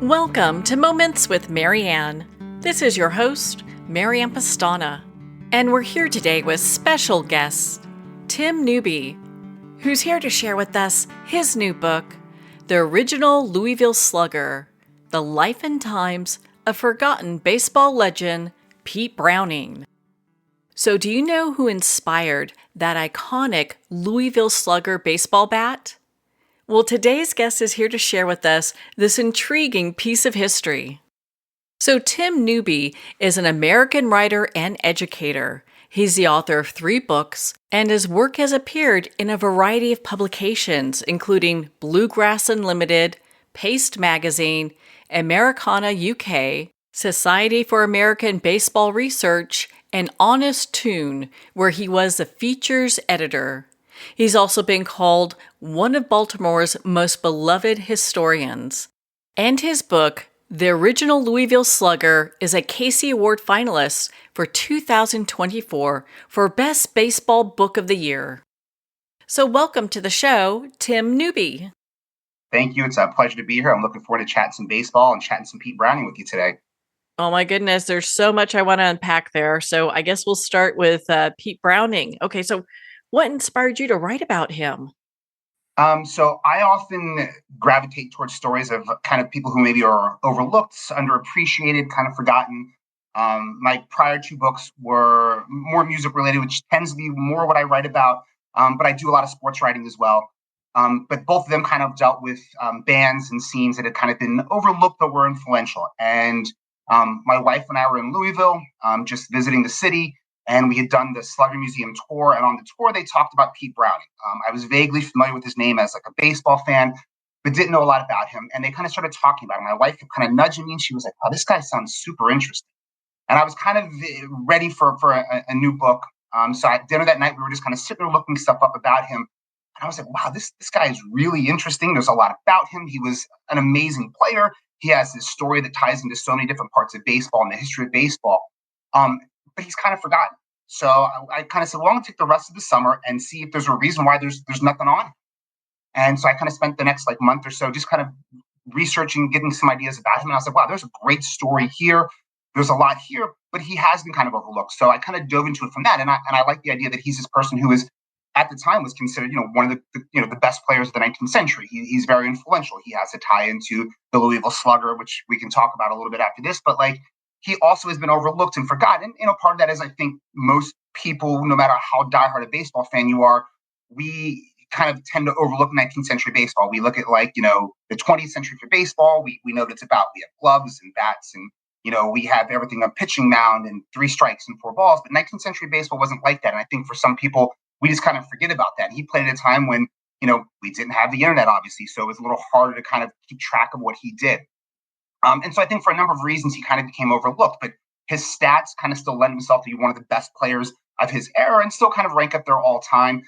Welcome to Moments with Marianne. This is your host, Marianne Pastana, and we're here today with special guest, Tim Newby, who's here to share with us his new book, The Original Louisville Slugger, The Life and Times of Forgotten Baseball Legend Pete Browning. So do you know who inspired that iconic Louisville Slugger baseball bat? Well, today's guest is here to share with us this intriguing piece of history. So Tim Newby is an American writer and educator. He's the author of 3 books, and his work has appeared in a variety of publications, including Bluegrass Unlimited, Paste Magazine, Americana UK, Society for American Baseball Research, and Honest Tune, where he was the features editor. He's also been called one of Baltimore's most beloved historians. And his book, The Original Louisville Slugger, is a Casey Award finalist for 2024 for Best Baseball Book of the Year. So welcome to the show, Tim Newby. Thank you. It's a pleasure to be here. I'm looking forward to chatting some baseball and chatting some Pete Browning with you today. Oh my goodness, there's so much I want to unpack there. So I guess we'll start with Pete Browning. Okay, so what inspired you to write about him? So I often gravitate towards stories of kind of people who maybe are overlooked, underappreciated, kind of forgotten. My prior 2 books were more music related, which tends to be more what I write about. But I do a lot of sports writing as well. But both of them kind of dealt with bands and scenes that had kind of been overlooked but were influential. And my wife and I were in Louisville, just visiting the city. And we had done the Slugger Museum tour. And on the tour, they talked about Pete Browning. I was vaguely familiar with his name as like a baseball fan, but didn't know a lot about him. And they kind of started talking about him. My wife kept kind of nudging me, and she was like, "Oh, this guy sounds super interesting." And I was kind of ready for a new book. So at dinner that night, we were just kind of sitting there looking stuff up about him. And I was like, wow, this guy is really interesting. There's a lot about him. He was an amazing player. He has this story that ties into so many different parts of baseball and the history of baseball. But he's kind of forgotten. So I kind of said, well, I'm gonna take the rest of the summer and see if there's a reason why there's nothing on him. And so I kind of spent the next month or so just kind of researching, getting some ideas about him. And I was like, wow, there's a great story here. There's a lot here, but he has been kind of overlooked. So I kind of dove into it from that. And I like the idea that he's this person who is at the time was considered, one of the best players of the 19th century. He's very influential. He has a tie into the Louisville Slugger, which we can talk about a little bit after this. But he also has been overlooked and forgotten. Part of that is I think most people, no matter how diehard a baseball fan you are, we kind of tend to overlook 19th century baseball. We look at the 20th century for baseball. We know what it's about. We have gloves and bats and, we have everything on pitching mound and 3 strikes and 4 balls. But 19th century baseball wasn't like that. And I think for some people, we just kind of forget about that. He played at a time when, we didn't have the internet, obviously. So it was a little harder to kind of keep track of what he did. And so I think for a number of reasons, he kind of became overlooked, but his stats kind of still lend himself to be one of the best players of his era and still kind of rank up there all time.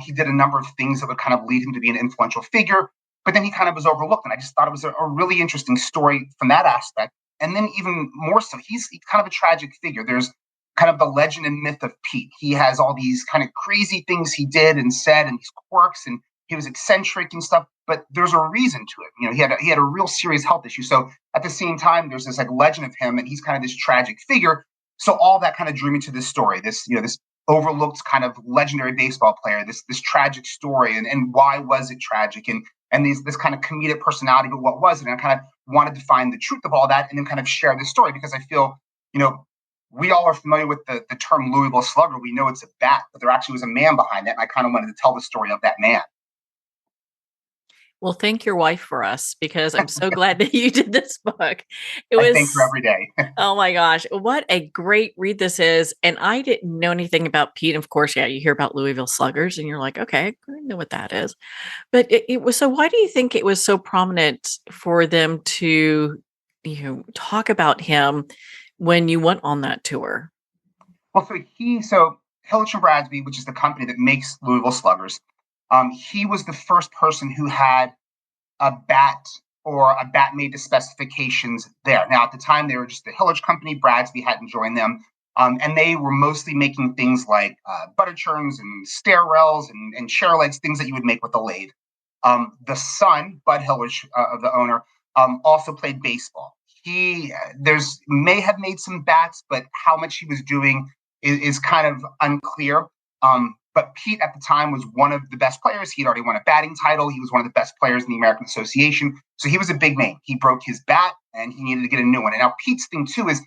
He did a number of things that would kind of lead him to be an influential figure, but then he kind of was overlooked. And I just thought it was a really interesting story from that aspect. And then even more so, he's kind of a tragic figure. There's kind of the legend and myth of Pete. He has all these kind of crazy things he did and said and these quirks, and he was eccentric and stuff, but there's a reason to it. He had a real serious health issue. So at the same time, there's this legend of him, and he's kind of this tragic figure. So all that kind of drew me to this story, this overlooked kind of legendary baseball player, this tragic story, and why was it tragic, and this kind of comedic personality, but what was it? And I kind of wanted to find the truth of all that and then kind of share this story because I feel, we all are familiar with the term Louisville Slugger. We know it's a bat, but there actually was a man behind that. And I kind of wanted to tell the story of that man. Well, thank your wife for us because I'm so glad that you did this book. I thank her every day. Oh my gosh, what a great read this is. And I didn't know anything about Pete. Of course, yeah, you hear about Louisville Sluggers and you're like, okay, I know what that is. But it was, so why do you think it was so prominent for them to, talk about him when you went on that tour? Well, so Hillich and Bradsby, which is the company that makes Louisville Sluggers, he was the first person who had a bat or a bat made to specifications there. Now, at the time, they were just the Hillich company. Bradsby hadn't joined them. And they were mostly making things like butter churns and stair rails and chair legs, things that you would make with a lathe. The son, Bud Hillich, of the owner, also played baseball. He may have made some bats, but how much he was doing is kind of unclear. But Pete at the time was one of the best players. He'd already won a batting title. He was one of the best players in the American Association. So he was a big name. He broke his bat and he needed to get a new one. And now Pete's thing too is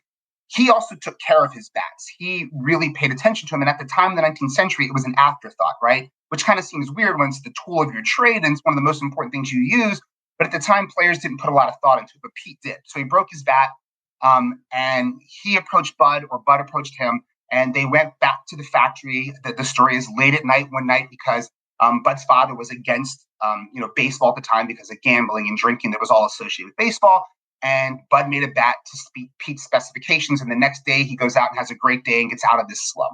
he also took care of his bats. He really paid attention to them. And at the time in the 19th century, it was an afterthought, right? Which kind of seems weird when it's the tool of your trade and it's one of the most important things you use. But at the time, players didn't put a lot of thought into it, but Pete did. So he broke his bat and he approached Bud, or Bud approached him, and they went back to the factory. The story is late at night one night because Bud's father was against baseball at the time because of gambling and drinking that was all associated with baseball. And Bud made a bat to speak Pete's specifications. And the next day he goes out and has a great day and gets out of this slum.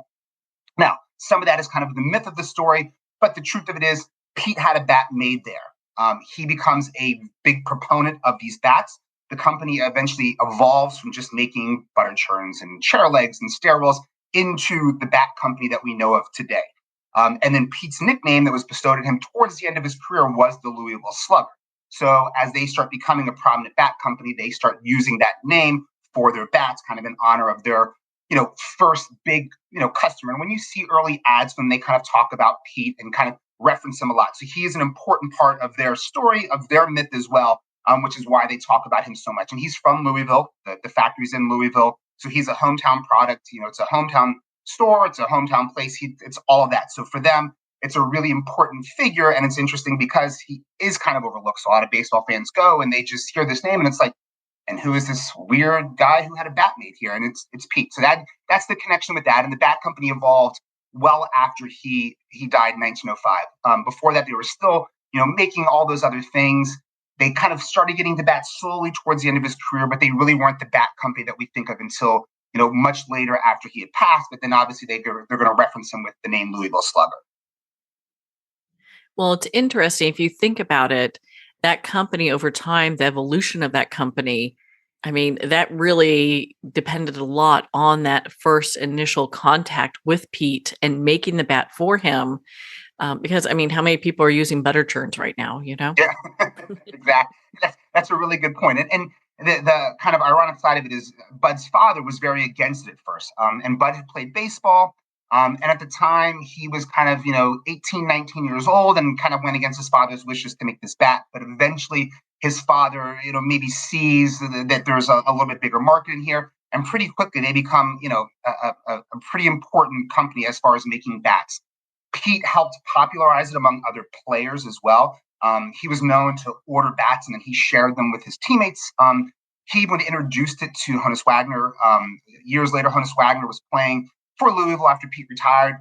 Now, some of that is kind of the myth of the story, but the truth of it is Pete had a bat made there. He becomes a big proponent of these bats. The company eventually evolves from just making butter churns and chair legs and stair rails into the bat company that we know of today. And then Pete's nickname that was bestowed on him towards the end of his career was the Louisville Slugger. So as they start becoming a prominent bat company, they start using that name for their bats, kind of in honor of their, first big, customer. And when you see early ads when they kind of talk about Pete and kind of reference him a lot. So he is an important part of their story, of their myth as well, which is why they talk about him so much. And he's from Louisville. The factory's in Louisville. So he's a hometown product. It's a hometown store. It's a hometown place. It's all of that. So for them, it's a really important figure. And it's interesting because he is kind of overlooked. So a lot of baseball fans go and they just hear this name and it's like, and who is this weird guy who had a bat made here? And it's Pete. So that's the connection with that. And the bat company evolved well after he died in 1905. Before that, they were still, making all those other things. They kind of started getting the bat slowly towards the end of his career, but they really weren't the bat company that we think of until, much later after he had passed. But then obviously they're going to reference him with the name Louisville Slugger. Well, it's interesting if you think about it, that company over time, the evolution of that company, I mean, that really depended a lot on that first initial contact with Pete and making the bat for him. Because, I mean, how many people are using butter churns right now, Yeah, exactly. That's a really good point. And the kind of ironic side of it is Bud's father was very against it at first. And Bud had played baseball. And at the time, he was kind of, 18, 19 years old and kind of went against his father's wishes to make this bat. But eventually his father, maybe sees that there's a little bit bigger market in here. And pretty quickly they become, a pretty important company as far as making bats. Pete helped popularize it among other players as well. He was known to order bats and then he shared them with his teammates. He even introduced it to Honus Wagner. Years later, Honus Wagner was playing for Louisville after Pete retired.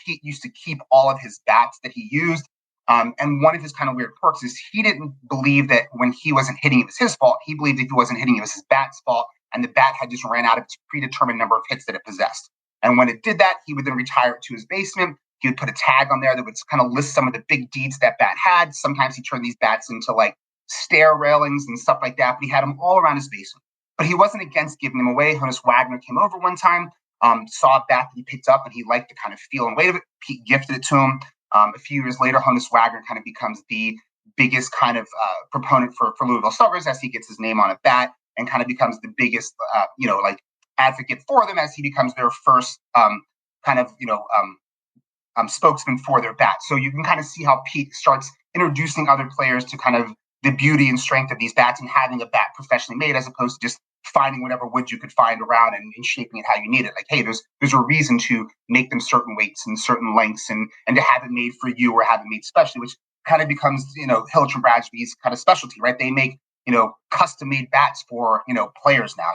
Pete used to keep all of his bats that he used. And one of his kind of weird quirks is he didn't believe that when he wasn't hitting, it was his fault. He believed if he wasn't hitting, it was his bat's fault. And the bat had just ran out of its predetermined number of hits that it possessed. And when it did that, he would then retire it to his basement. He would put a tag on there that would kind of list some of the big deeds that bat had. Sometimes he turned these bats into like stair railings and stuff like that, but he had them all around his basement. But he wasn't against giving them away. Honus Wagner came over one time, saw a bat that he picked up and he liked the kind of feel and weight of it. Pete gifted it to him. A few years later, Honus Wagner kind of becomes the biggest kind of proponent for Louisville Sluggers as he gets his name on a bat and kind of becomes the biggest, advocate for them as he becomes their first spokesman for their bats. So you can kind of see how Pete starts introducing other players to kind of the beauty and strength of these bats and having a bat professionally made as opposed to just finding whatever wood you could find around and shaping it how you need it. Like, hey, there's a reason to make them certain weights and certain lengths and to have it made for you or have it made specially, which kind of becomes, Hilton Bradley's kind of specialty, right? They make, custom made bats for, players now,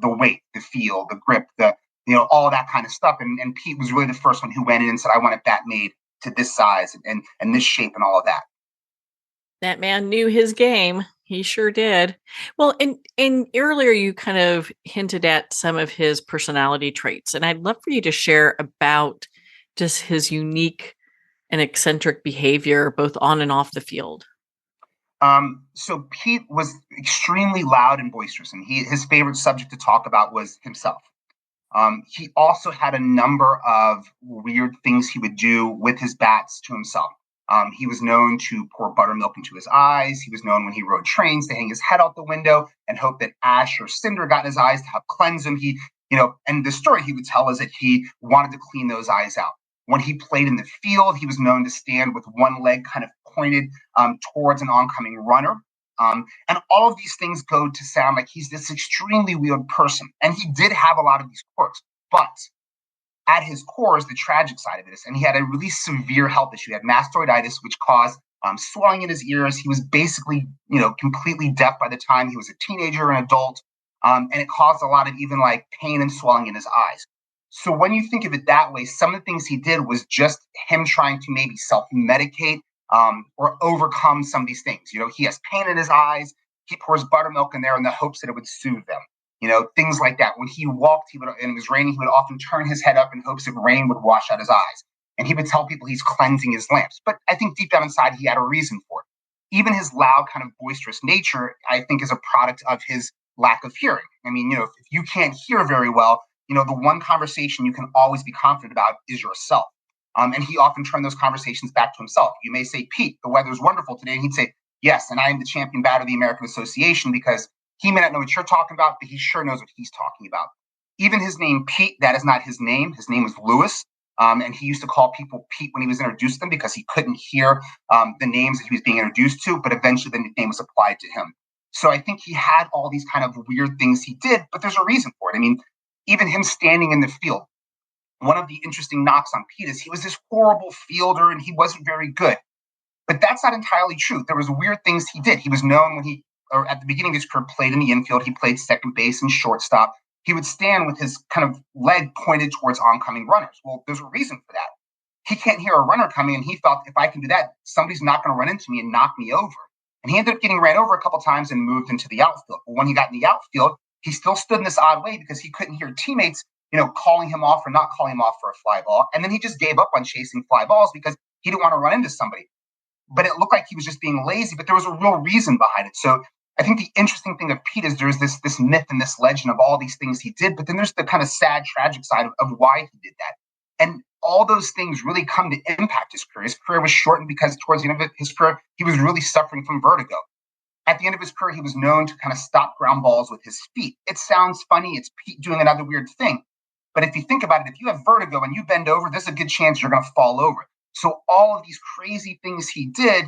the weight, the feel, the grip, all that kind of stuff. And Pete was really the first one who went in and said, I want a bat made to this size and this shape and all of that. That man knew his game. He sure did. Well, and earlier you kind of hinted at some of his personality traits, and I'd love for you to share about just his unique and eccentric behavior, both on and off the field. So Pete was extremely loud and boisterous, and his favorite subject to talk about was himself. He also had a number of weird things he would do with his bats to himself. He was known to pour buttermilk into his eyes. He was known when he rode trains to hang his head out the window and hope that ash or cinder got in his eyes to help cleanse him. And the story he would tell is that he wanted to clean those eyes out. When he played in the field, he was known to stand with one leg kind of pointed towards an oncoming runner. And all of these things go to sound like he's this extremely weird person. And he did have a lot of these quirks, but at his core is the tragic side of this. And he had a really severe health issue. He had mastoiditis, which caused swelling in his ears. He was basically, completely deaf by the time he was a teenager and adult. And it caused a lot of even like pain and swelling in his eyes. So when you think of it that way, some of the things he did was just him trying to maybe self-medicate or overcome some of these things. He has pain in his eyes. He pours buttermilk in there in the hopes that it would soothe them. Things like that. When he walked, and it was raining, he would often turn his head up in hopes that rain would wash out his eyes. And he would tell people he's cleansing his lamps. But I think deep down inside, he had a reason for it. Even his loud, kind of boisterous nature, I think, is a product of his lack of hearing. I mean, if you can't hear very well, the one conversation you can always be confident about is yourself. And he often turned those conversations back to himself. You may say, Pete, the weather's wonderful today. And he'd say, yes, and I am the champion bat of the American Association, because he may not know what you're talking about, but he sure knows what he's talking about. Even his name, Pete, that is not his name. His name is Louis. And he used to call people Pete when he was introduced to them because he couldn't hear the names that he was being introduced to, but eventually the nickname was applied to him. So I think he had all these kind of weird things he did, but there's a reason for it. I mean, even him standing in the field, one of the interesting knocks on Pete is he was this horrible fielder and he wasn't very good. But that's not entirely true. There was weird things he did. He was known or at the beginning of his career, played in the infield. He played second base and shortstop. He would stand with his kind of leg pointed towards oncoming runners. Well, there's a reason for that. He can't hear a runner coming, and he felt if I can do that, somebody's not going to run into me and knock me over. And he ended up getting ran over a couple of times and moved into the outfield. But when he got in the outfield, he still stood in this odd way because he couldn't hear teammates, calling him off or not calling him off for a fly ball. And then he just gave up on chasing fly balls because he didn't want to run into somebody. But it looked like he was just being lazy, but there was a real reason behind it. So I think the interesting thing of Pete is there's this myth and this legend of all these things he did, but then there's the kind of sad, tragic side of why he did that. And all those things really come to impact his career. His career was shortened because towards the end of his career, he was really suffering from vertigo. At the end of his career, he was known to kind of stop ground balls with his feet. It sounds funny. It's Pete doing another weird thing. But if you think about it, if you have vertigo and you bend over, there's a good chance you're going to fall over. So all of these crazy things he did,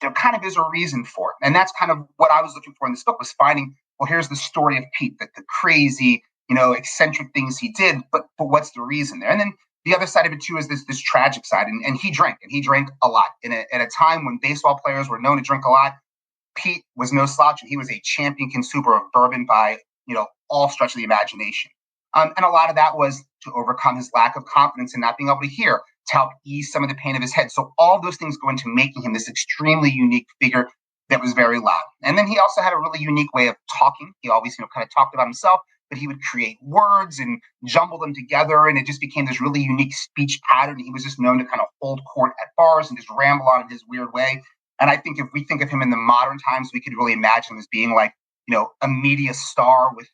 there kind of is a reason for it. And that's kind of what I was looking for in this book, was finding, well, here's the story of Pete, the crazy, eccentric things he did, but what's the reason there? And then the other side of it too is this tragic side. And he drank a lot. At a time when baseball players were known to drink a lot, Pete was no slouch, and he was a champion consumer of bourbon by, all stretch of the imagination. And a lot of that was to overcome his lack of confidence and not being able to hear, to help ease some of the pain of his head. So all those things go into making him this extremely unique figure that was very loud. And then he also had a really unique way of talking. He always, kind of talked about himself, but he would create words and jumble them together. And it just became this really unique speech pattern. He was just known to kind of hold court at bars and just ramble on in his weird way. And I think if we think of him in the modern times, we could really imagine him as being like, a media star with,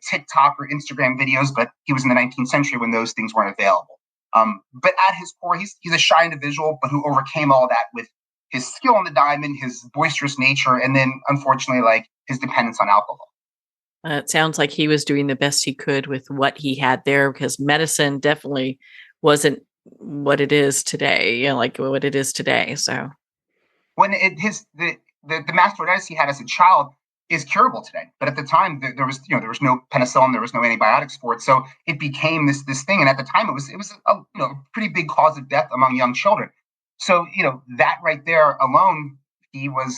TikTok or Instagram videos, but he was in the 19th century when those things weren't available. But at his core, he's a shy individual, but who overcame all that with his skill on the diamond, his boisterous nature, and then unfortunately, like his dependence on alcohol. It sounds like he was doing the best he could with what he had there, because medicine definitely wasn't what it is today, like what it is today. So when the mastoiditis he had as a child is curable today, but at the time there was no penicillin, there was no antibiotics for it, so it became this thing. And at the time, it was a pretty big cause of death among young children. So that right there alone, he was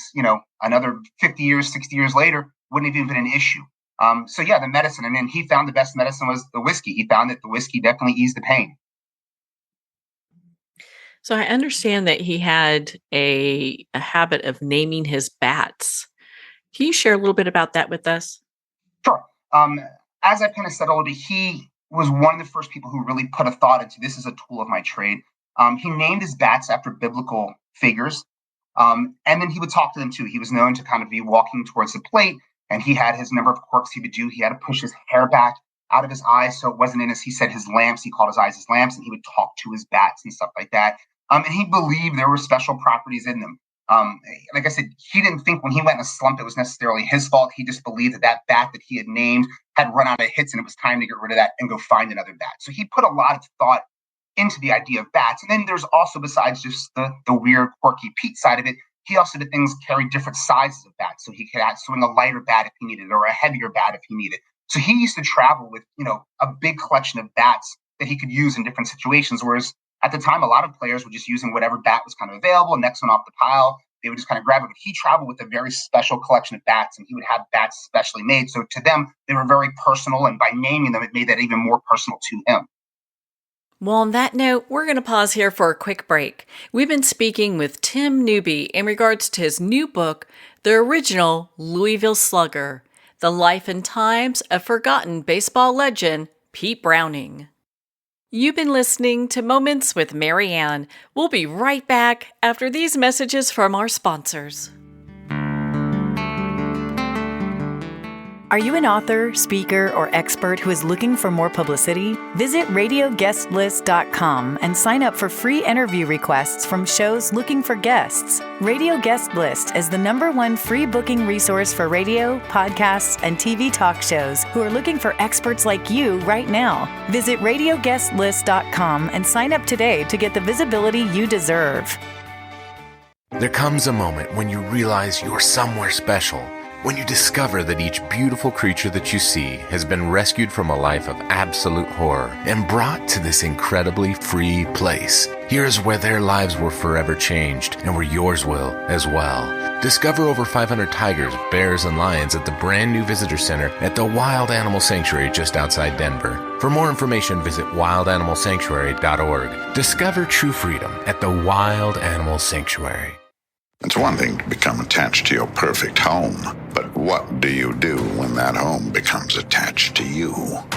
another 50 years, 60 years later, wouldn't have even been an issue. So yeah, the medicine, and then he found the best medicine was the whiskey. He found that the whiskey definitely eased the pain. So I understand that he had a habit of naming his bats. Can you share a little bit about that with us? Sure. As I kind of said already, he was one of the first people who really put a thought into this as a tool of my trade. He named his bats after biblical figures. And then he would talk to them too. He was known to kind of be walking towards the plate, and he had his number of quirks he would do. He had to push his hair back out of his eyes so it wasn't in, as he said, his lamps. He called his eyes his lamps, and he would talk to his bats and stuff like that. And he believed there were special properties in them. Like I said, he didn't think when he went in a slump it was necessarily his fault. He just believed that that bat that he had named had run out of hits and it was time to get rid of that and go find another bat. So he put a lot of thought into the idea of bats. And then there's also, besides just the weird, quirky Pete side of it, he also did things carry different sizes of bats. So he could swing a lighter bat if he needed or a heavier bat if he needed. So he used to travel with, a big collection of bats that he could use in different situations. Whereas at the time, a lot of players were just using whatever bat was kind of available, next one off the pile. They would just kind of grab it. But he traveled with a very special collection of bats, and he would have bats specially made. So to them, they were very personal. And by naming them, it made that even more personal to him. Well, on that note, we're going to pause here for a quick break. We've been speaking with Tim Newby in regards to his new book, The Original Louisville Slugger, The Life and Times of Forgotten Baseball Legend, Pete Browning. You've been listening to Moments with Marianne. We'll be right back after these messages from our sponsors. Are you an author, speaker, or expert who is looking for more publicity? Visit radioguestlist.com and sign up for free interview requests from shows looking for guests. Radio Guest List is the #1 free booking resource for radio, podcasts, and TV talk shows who are looking for experts like you right now. Visit radioguestlist.com and sign up today to get the visibility you deserve. There comes a moment when you realize you're somewhere special. When you discover that each beautiful creature that you see has been rescued from a life of absolute horror and brought to this incredibly free place. Here's where their lives were forever changed and where yours will as well. Discover over 500 tigers, bears, and lions at the brand new visitor center at the Wild Animal Sanctuary just outside Denver. For more information, visit wildanimalsanctuary.org. Discover true freedom at the Wild Animal Sanctuary. It's one thing to become attached to your perfect home, but what do you do when that home becomes attached to you?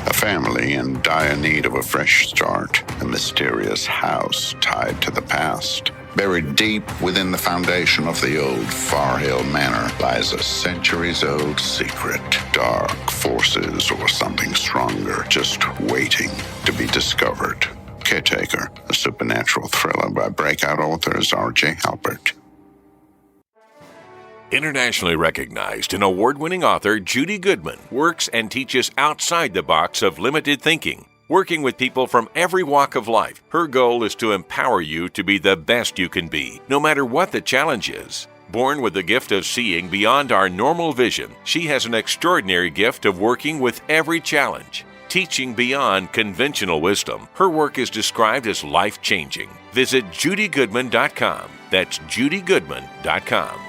A family in dire need of a fresh start, a mysterious house tied to the past. Buried deep within the foundation of the old Far Hill Manor lies a centuries-old secret. Dark forces or something stronger just waiting to be discovered. Caretaker, a supernatural thriller by breakout authors R.J. Halpert. Internationally recognized and award-winning author Judy Goodman works and teaches outside the box of limited thinking. Working with people from every walk of life, her goal is to empower you to be the best you can be, no matter what the challenge is. Born with the gift of seeing beyond our normal vision, she has an extraordinary gift of working with every challenge. Teaching beyond conventional wisdom, her work is described as life-changing. Visit judygoodman.com. That's judygoodman.com.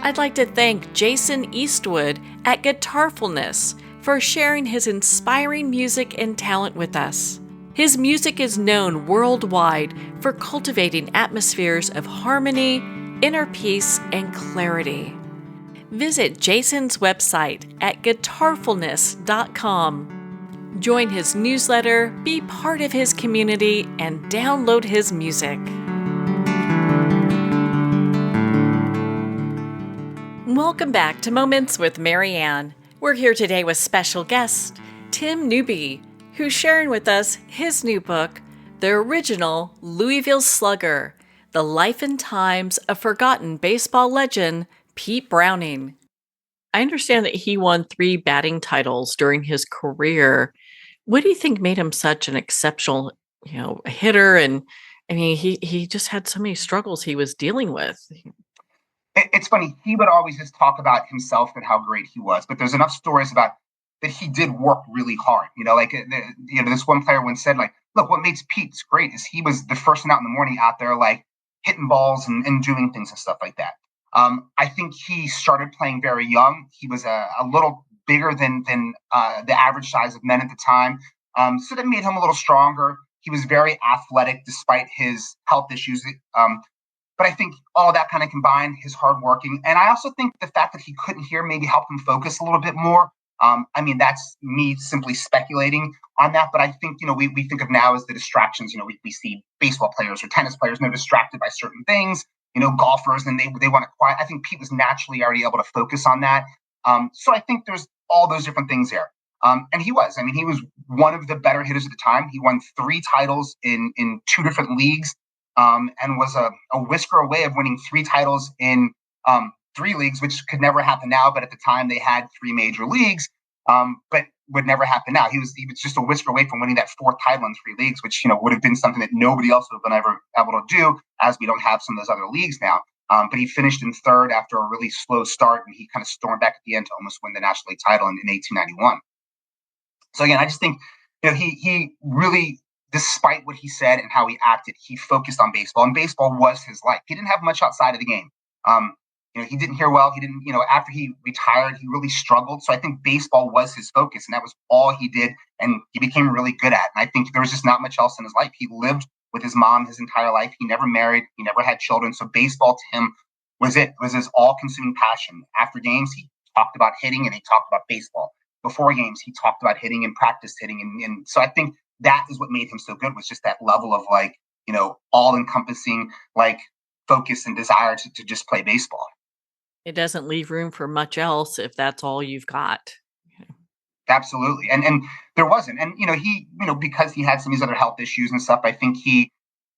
I'd like to thank Jason Eastwood at Guitarfulness for sharing his inspiring music and talent with us. His music is known worldwide for cultivating atmospheres of harmony, inner peace, and clarity. Visit Jason's website at guitarfulness.com. Join his newsletter, be part of his community, and download his music. Welcome back to Moments with Marianne. We're here today with special guest, Tim Newby, who's sharing with us his new book, The Original Louisville Slugger, The Life and Times of Forgotten Baseball Legend, Pete Browning. I understand that he won 3 batting titles during his career. What do you think made him such an exceptional, hitter? And I mean, he just had so many struggles he was dealing with. It's funny. He would always just talk about himself and how great he was, but there's enough stories about that he did work really hard. This one player once said, look, what makes Pete great is he was the first one out in the morning out there, hitting balls and doing things and stuff like that. I think he started playing very young. He was a little bigger than the average size of men at the time. So that made him a little stronger. He was very athletic despite his health issues. But I think all of that kind of combined, his hard working. And I also think the fact that he couldn't hear maybe helped him focus a little bit more. That's me simply speculating on that. But I think, we think of now as the distractions. We see baseball players or tennis players, distracted by certain things, golfers, and they want to quiet. I think Pete was naturally already able to focus on that. So I think there's all those different things there. And he was. I mean, he was one of the better hitters at the time. He won 3 titles in 2 different leagues, and was a whisker away of winning 3 titles in 3 leagues, which could never happen now. But at the time, they had 3 major leagues, but would never happen now. He was just a whisker away from winning that 4th title in 3 leagues, which would have been something that nobody else would have been ever able to do, as we don't have some of those other leagues now. But he finished in 3rd after a really slow start, and he kind of stormed back at the end to almost win the National League title in 1891. So again, I just think he really, despite what he said and how he acted, he focused on baseball, and baseball was his life. He didn't have much outside of the game. He didn't hear well. He didn't, after he retired, he really struggled. So I think baseball was his focus, and that was all he did, and he became really good at it. And I think there was just not much else in his life. He lived with his mom his entire life. He never married. He never had children. So baseball to him was it. It was his all-consuming passion. After games, he talked about hitting, and he talked about baseball. Before games, he talked about hitting and practice hitting. And so I think that is what made him so good, was just that level of all-encompassing focus and desire to just play baseball. It doesn't leave room for much else if that's all you've got. Absolutely. And there wasn't. And, because he had some of these other health issues and stuff, I think he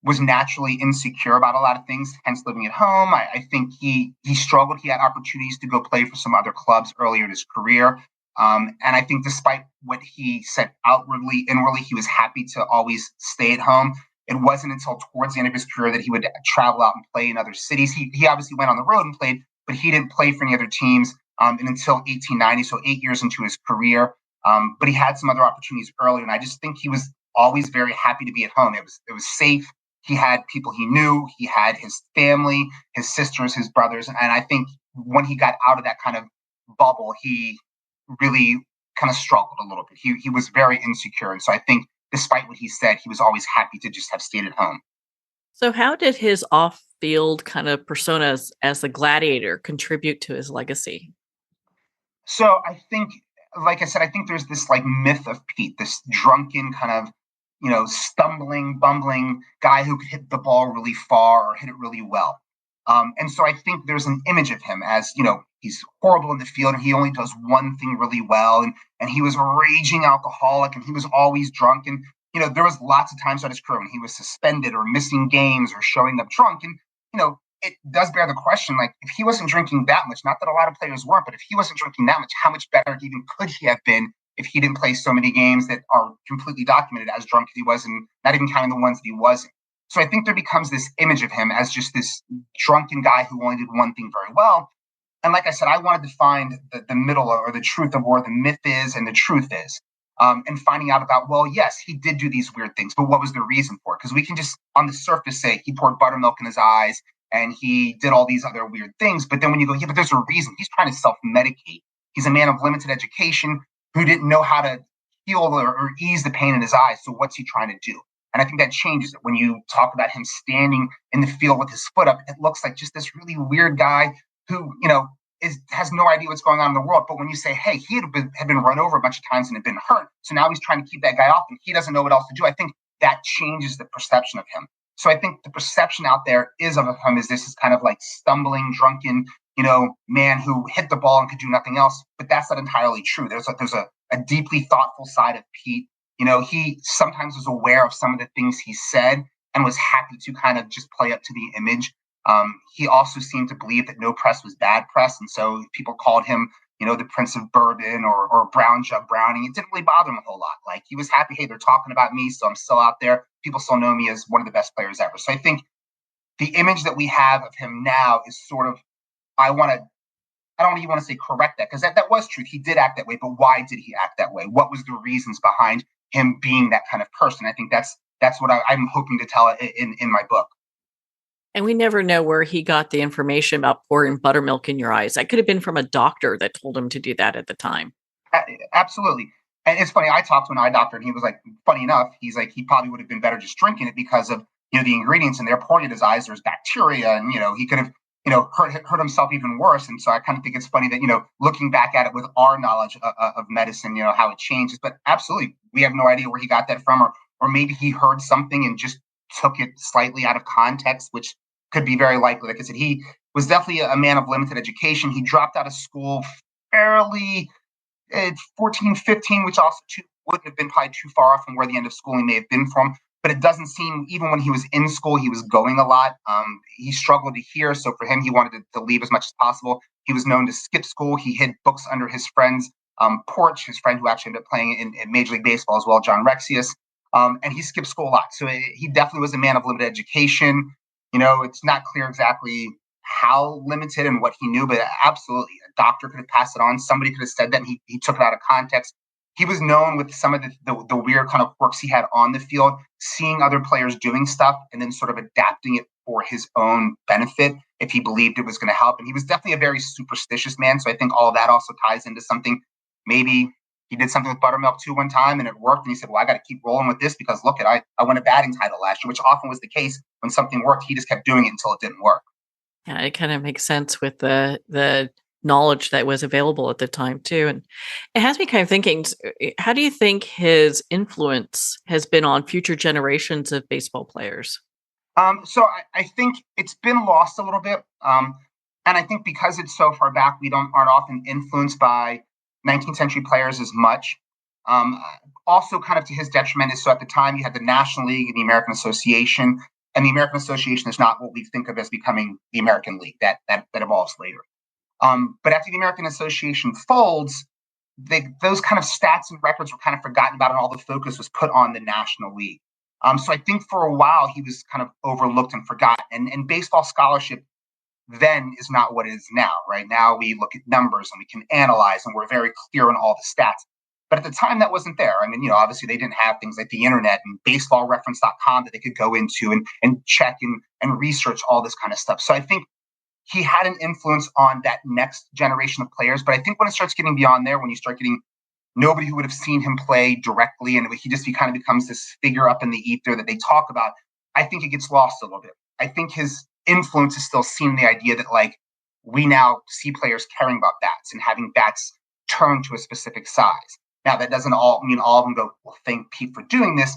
was naturally insecure about a lot of things, hence living at home. I think he struggled. He had opportunities to go play for some other clubs earlier in his career. And I think despite what he said outwardly, inwardly, he was happy to always stay at home. It wasn't until towards the end of his career that he would travel out and play in other cities. He obviously went on the road and played, but he didn't play for any other teams and until 1890, so 8 years into his career. But he had some other opportunities earlier, and I just think he was always very happy to be at home. It was safe. He had people he knew. He had his family, his sisters, his brothers, and I think when he got out of that kind of bubble, he really kind of struggled a little bit. He was very insecure, and so I think despite what he said, he was always happy to just have stayed at home. So how did his off-field kind of personas as a gladiator contribute to his legacy? So I think, like I said, I think there's this myth of Pete, this drunken kind of, stumbling, bumbling guy who could hit the ball really far or hit it really well. And so I think there's an image of him as, he's horrible in the field and he only does one thing really well. And he was a raging alcoholic and he was always drunk. And, there was lots of times on his career when he was suspended or missing games or showing up drunk. And, it does bear the question, if he wasn't drinking that much, not that a lot of players weren't, but if he wasn't drinking that much, how much better even could he have been if he didn't play so many games that are completely documented as drunk as he was, and not even counting the ones that he wasn't. So I think there becomes this image of him as just this drunken guy who only did one thing very well. And like I said, I wanted to find the middle or the truth of where the myth is and the truth is. And finding out about, well, yes, he did do these weird things, but what was the reason for it? Because we can just, on the surface, say he poured buttermilk in his eyes and he did all these other weird things. But then when you go, yeah, but there's a reason. He's trying to self-medicate. He's a man of limited education who didn't know how to heal or ease the pain in his eyes. So what's he trying to do? And I think that changes it. When you talk about him standing in the field with his foot up, it looks like just this really weird guy who, has no idea what's going on in the world. But when you say, hey, he had been run over a bunch of times and had been hurt, so now he's trying to keep that guy off and he doesn't know what else to do, I think that changes the perception of him. So I think the perception out there is of him is this is kind of stumbling, drunken, man who hit the ball and could do nothing else. But that's not entirely true. There's a deeply thoughtful side of Pete. He sometimes was aware of some of the things he said and was happy to kind of just play up to the image. He also seemed to believe that no press was bad press. And so people called him, the Prince of Bourbon or Brown Jug Browning. It didn't really bother him a whole lot. He was happy, hey, they're talking about me, so I'm still out there. People still know me as one of the best players ever. So I think the image that we have of him now is sort of, I don't even want to say correct that, because that was truth. He did act that way, but why did he act that way? What was the reasons behind him being that kind of person? I think that's what I'm hoping to tell in my book. And we never know where he got the information about pouring buttermilk in your eyes. That could have been from a doctor that told him to do that at the time. Absolutely. And it's funny, I talked to an eye doctor and he was funny enough, he's he probably would have been better just drinking it because of, the ingredients in there pouring in his eyes. There's bacteria and, he could have, hurt himself even worse. And so I kind of think it's funny that, looking back at it with our knowledge of medicine, how it changes. But absolutely, we have no idea where he got that from, or maybe he heard something and just took it slightly out of context, which could be very likely. Like I said, he was definitely a man of limited education. He dropped out of school fairly It's 14, 15, which also wouldn't have been probably too far off from where the end of schooling may have been from. But it doesn't seem, even when he was in school, he was going a lot. He struggled to hear. So for him, he wanted to leave as much as possible. He was known to skip school. He hid books under his friend's porch, his friend who actually ended up playing in Major League Baseball as well, John Rexius. And he skipped school a lot. So he definitely was a man of limited education. It's not clear exactly how limited and what he knew, but absolutely a doctor could have passed it on. Somebody could have said that, and he took it out of context. He was known with some of the weird kind of quirks he had on the field, seeing other players doing stuff and then sort of adapting it for his own benefit if he believed it was going to help. And he was definitely a very superstitious man. So I think all of that also ties into something. Maybe he did something with buttermilk too one time and it worked. And he said, well, I got to keep rolling with this because look, I won a batting title last year, which often was the case. When something worked, he just kept doing it until it didn't work. Yeah, it kind of makes sense with the knowledge that was available at the time too. And it has me kind of thinking, how do you think his influence has been on future generations of baseball players? So I think it's been lost a little bit. And I think because it's so far back, we aren't often influenced by 19th century players as much. Also kind of to his detriment is, so at the time you had the National League and the American Association, and the American Association is not what we think of as becoming the American League. That evolves later. But after the American Association folds, those kind of stats and records were kind of forgotten about, and all the focus was put on the National League. So I think for a while he was kind of overlooked and forgotten. And baseball scholarship then is not what it is now. Right now we look at numbers and we can analyze, and we're very clear on all the stats. But at the time that wasn't there. I mean, obviously they didn't have things like the internet and baseballreference.com that they could go into and check and research all this kind of stuff. So I think he had an influence on that next generation of players. But I think when it starts getting beyond there, when you start getting nobody who would have seen him play directly, and he kind of becomes this figure up in the ether that they talk about, I think it gets lost a little bit. I think his influence is still seen in the idea that, like, we now see players caring about bats and having bats turned to a specific size. Now, that doesn't all mean all of them go, well, thank Pete for doing this.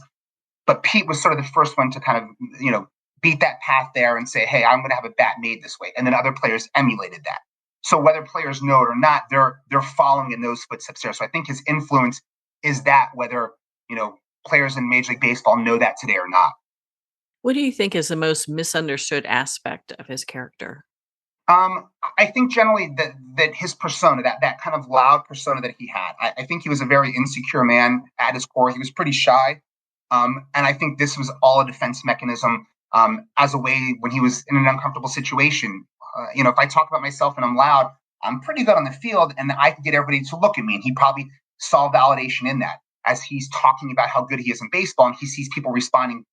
But Pete was sort of the first one to kind of, beat that path there and say, hey, I'm going to have a bat made this way. And then other players emulated that. So whether players know it or not, they're following in those footsteps there. So I think his influence is that, whether, players in Major League Baseball know that today or not. What do you think is the most misunderstood aspect of his character? I think generally that his persona, that kind of loud persona that he had, I think he was a very insecure man at his core. He was pretty shy. And I think this was all a defense mechanism as a way when he was in an uncomfortable situation. If I talk about myself and I'm loud, I'm pretty good on the field and I can get everybody to look at me. And he probably saw validation in that as he's talking about how good he is in baseball, and he sees people responding,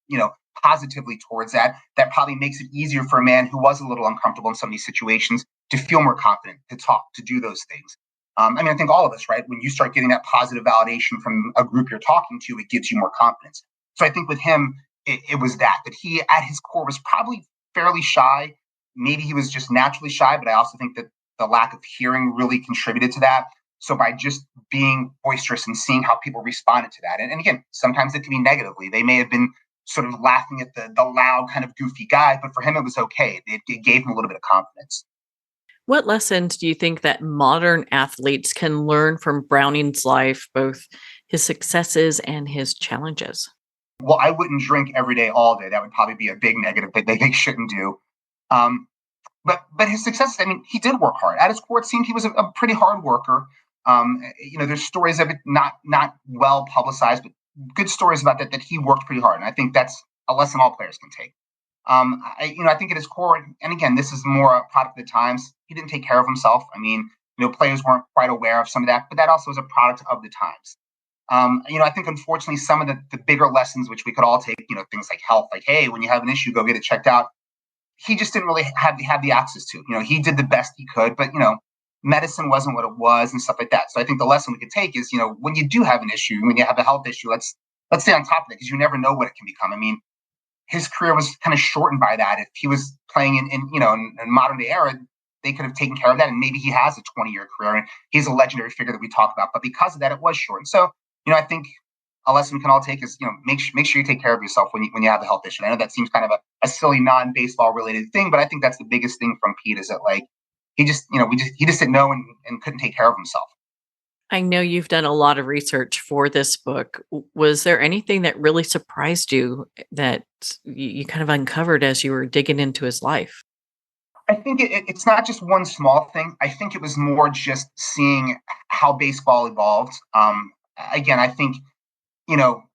positively towards that. That probably makes it easier for a man who was a little uncomfortable in some of these situations to feel more confident, to talk, to do those things. I think all of us, right? When you start getting that positive validation from a group you're talking to, it gives you more confidence. So I think with him, it was that he at his core was probably fairly shy. Maybe he was just naturally shy, but I also think that the lack of hearing really contributed to that. So by just being boisterous and seeing how people responded to that, and again, sometimes it can be negatively. They may have been sort of laughing at the loud kind of goofy guy, but for him, it was okay. It gave him a little bit of confidence. What lessons do you think that modern athletes can learn from Browning's life, both his successes and his challenges? Well, I wouldn't drink every day, all day. That would probably be a big negative that they shouldn't do. But his successes, he did work hard. At his core, it seemed he was a pretty hard worker. There's stories of it not well publicized, but good stories about that he worked pretty hard. And I think that's a lesson all players can take. I think at his core, and again, this is more a product of the times, he didn't take care of himself. Players weren't quite aware of some of that, but that also was a product of the times. I think unfortunately some of the bigger lessons, which we could all take, things like health, like, hey, when you have an issue, go get it checked out. He just didn't really have the access to. He did the best he could, but medicine wasn't what it was and stuff like that. So I think the lesson we could take is, when you do have an issue, when you have a health issue, let's stay on top of it, because you never know what it can become. His career was kind of shortened by that. If he was playing in modern day era, they could have taken care of that, and maybe he has a 20-year career, and he's a legendary figure that we talk about. But because of that, it was shortened. So I think a lesson we can all take is, make sure you take care of yourself when you have a health issue. I know that seems kind of a silly non-baseball related thing, but I think that's the biggest thing from Pete, is that, like, he just didn't know and couldn't take care of himself. I know you've done a lot of research for this book. Was there anything that really surprised you that you kind of uncovered as you were digging into his life? I think it's not just one small thing. I think it was more just seeing how baseball evolved. Again, I think,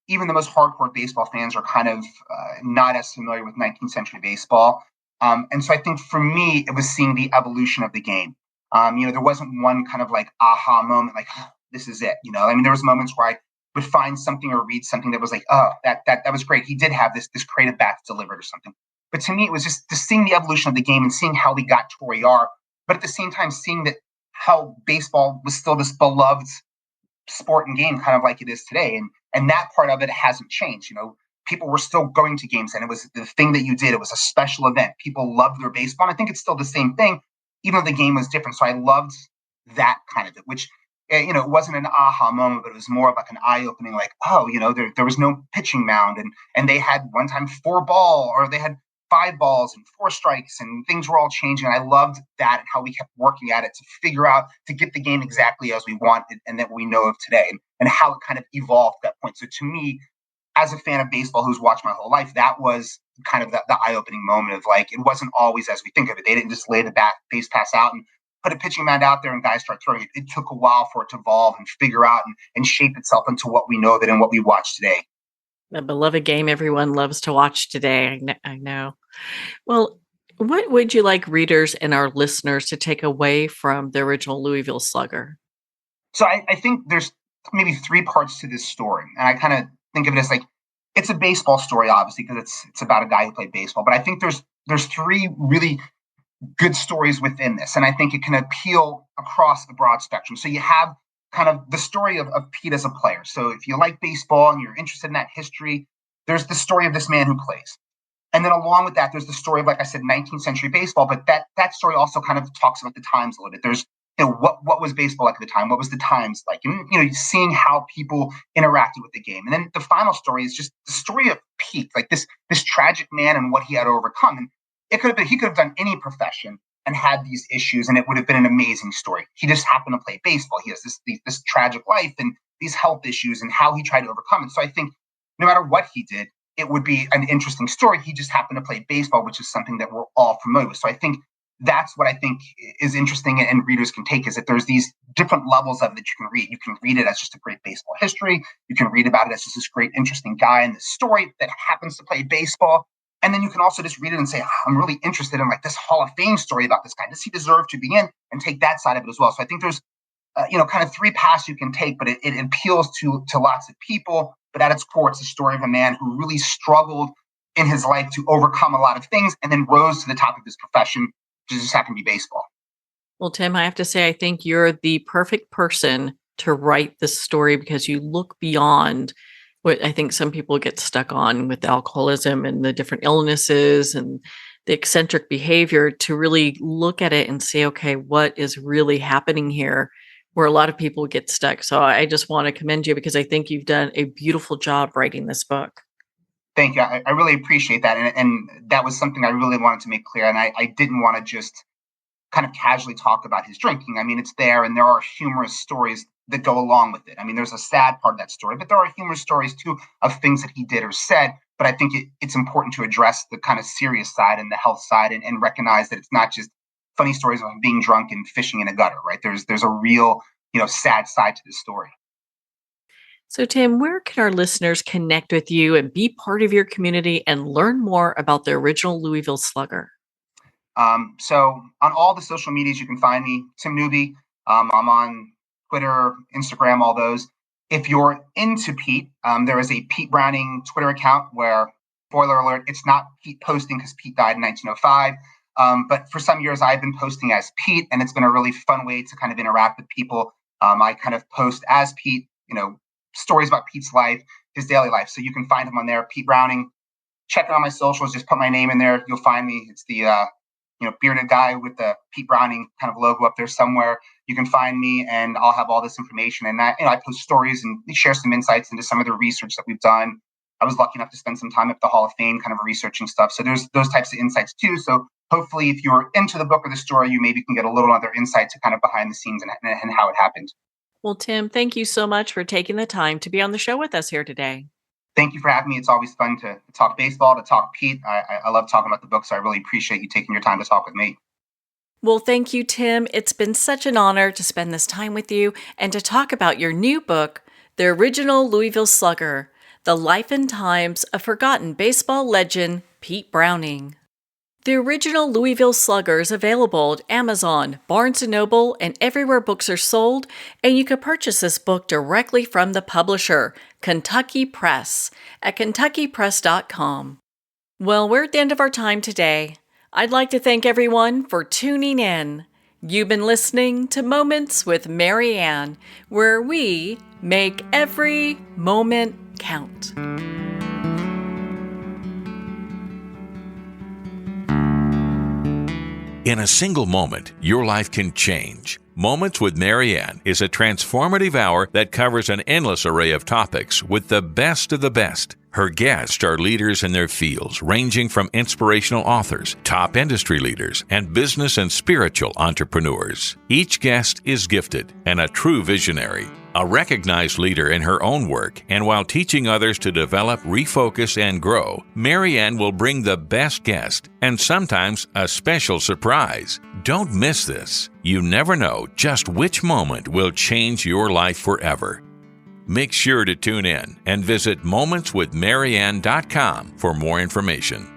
even the most hardcore baseball fans are kind of not as familiar with 19th century baseball. And so I think for me, it was seeing the evolution of the game. There wasn't one kind of like aha moment, like, "Oh, this is it." There was moments where I would find something or read something that was like, oh, that was great. He did have this creative bat delivered or something. But to me, it was just seeing the evolution of the game and seeing how we got to where we are. But at the same time, seeing that how baseball was still this beloved sport and game, kind of like it is today. And that part of it hasn't changed. People were still going to games, and it was the thing that you did. It was a special event. People loved their baseball. And I think it's still the same thing, even though the game was different. So I loved that kind of it, which, it wasn't an aha moment, but it was more of like an eye-opening, like, oh, there was no pitching mound, and they had one time 4 ball, or they had 5 balls and 4 strikes, and things were all changing. And I loved that and how we kept working at it to figure out to get the game exactly as we wanted and that we know of today, and how it kind of evolved at that point. So to me, as a fan of baseball who's watched my whole life, that was kind of the eye-opening moment of like, it wasn't always as we think of it. They didn't just lay the base pass out and put a pitching mound out there and guys start throwing it. It took a while for it to evolve and figure out and shape itself into what we know of it and what we watch today. The beloved game everyone loves to watch today. I know. Well, what would you like readers and our listeners to take away from the original Louisville Slugger? So I think there's maybe 3 parts to this story. And I kind of think of it as like, it's a baseball story, obviously, because it's about a guy who played baseball. But I think there's 3 really good stories within this. And I think it can appeal across the broad spectrum. So you have kind of the story of Pete as a player. So if you like baseball and you're interested in that history, there's the story of this man who plays. And then along with that, there's the story of, like I said, 19th century baseball. But that story also kind of talks about the times a little bit. There's, what was baseball like at the time? What was the times like? And, seeing how people interacted with the game. And then the final story is just the story of Pete, like this tragic man and what he had to overcome. And he could have done any profession and had these issues, and it would have been an amazing story. He just happened to play baseball. He has this tragic life and these health issues and how he tried to overcome it. So I think no matter what he did, it would be an interesting story. He just happened to play baseball, which is something that we're all familiar with. So I think that's what I think is interesting and readers can take, is that there's these different levels of it that you can read. You can read it as just a great baseball history. You can read about it as just this great, interesting guy in this story that happens to play baseball. And then you can also just read it and say, I'm really interested in like this Hall of Fame story about this guy. Does he deserve to be in? And take that side of it as well. So I think there's, kind of 3 paths you can take, but it appeals to lots of people. But at its core, it's the story of a man who really struggled in his life to overcome a lot of things and then rose to the top of his profession, which just happened to be baseball. Well, Tim, I have to say, I think you're the perfect person to write this story because you look beyond what I think some people get stuck on with alcoholism and the different illnesses and the eccentric behavior, to really look at it and say, okay, what is really happening here, where a lot of people get stuck. So I just want to commend you because I think you've done a beautiful job writing this book. Thank you. I really appreciate that. And that was something I really wanted to make clear. And I didn't want to just kind of casually talk about his drinking. I mean, it's there, and there are humorous stories that go along with it. I mean, there's a sad part of that story, but there are humorous stories too of things that he did or said. But I think it's important to address the kind of serious side and the health side, and recognize that it's not just funny stories of him being drunk and fishing in a gutter, right? There's a real, sad side to this story. So, Tim, where can our listeners connect with you and be part of your community and learn more about the original Louisville Slugger? So on all the social medias, you can find me, Tim Newby. I'm on Twitter, Instagram, all those. If you're into Pete, there is a Pete Browning Twitter account where, spoiler alert, it's not Pete posting because Pete died in 1905. But for some years, I've been posting as Pete, and it's been a really fun way to kind of interact with people. I kind of post as Pete, stories about Pete's life, his daily life. So you can find him on there, Pete Browning. Check it on my socials. Just put my name in there. You'll find me. It's the bearded guy with the Pete Browning kind of logo up there somewhere. You can find me, and I'll have all this information. And I post stories and share some insights into some of the research that we've done. I was lucky enough to spend some time at the Hall of Fame kind of researching stuff. So there's those types of insights too. So hopefully if you're into the book or the story, you maybe can get a little other insight to kind of behind the scenes and how it happened. Well, Tim, thank you so much for taking the time to be on the show with us here today. Thank you for having me. It's always fun to talk baseball, to talk Pete. I love talking about the book, so I really appreciate you taking your time to talk with me. Well, thank you, Tim. It's been such an honor to spend this time with you and to talk about your new book, The Original Louisville Slugger, The Life and Times of Forgotten Baseball Legend Pete Browning. The Original Louisville Slugger is available at Amazon, Barnes & Noble, and everywhere books are sold, and you can purchase this book directly from the publisher, Kentucky Press, at kentuckypress.com. Well, we're at the end of our time today. I'd like to thank everyone for tuning in. You've been listening to Moments with Marianne, where we make every moment count. In a single moment, your life can change. Moments with Marianne is a transformative hour that covers an endless array of topics with the best of the best. Her guests are leaders in their fields, ranging from inspirational authors, top industry leaders, and business and spiritual entrepreneurs. Each guest is gifted and a true visionary, a recognized leader in her own work, and while teaching others to develop, refocus, and grow, Marianne will bring the best guest and sometimes a special surprise. Don't miss this. You never know just which moment will change your life forever. Make sure to tune in and visit momentswithmarianne.com for more information.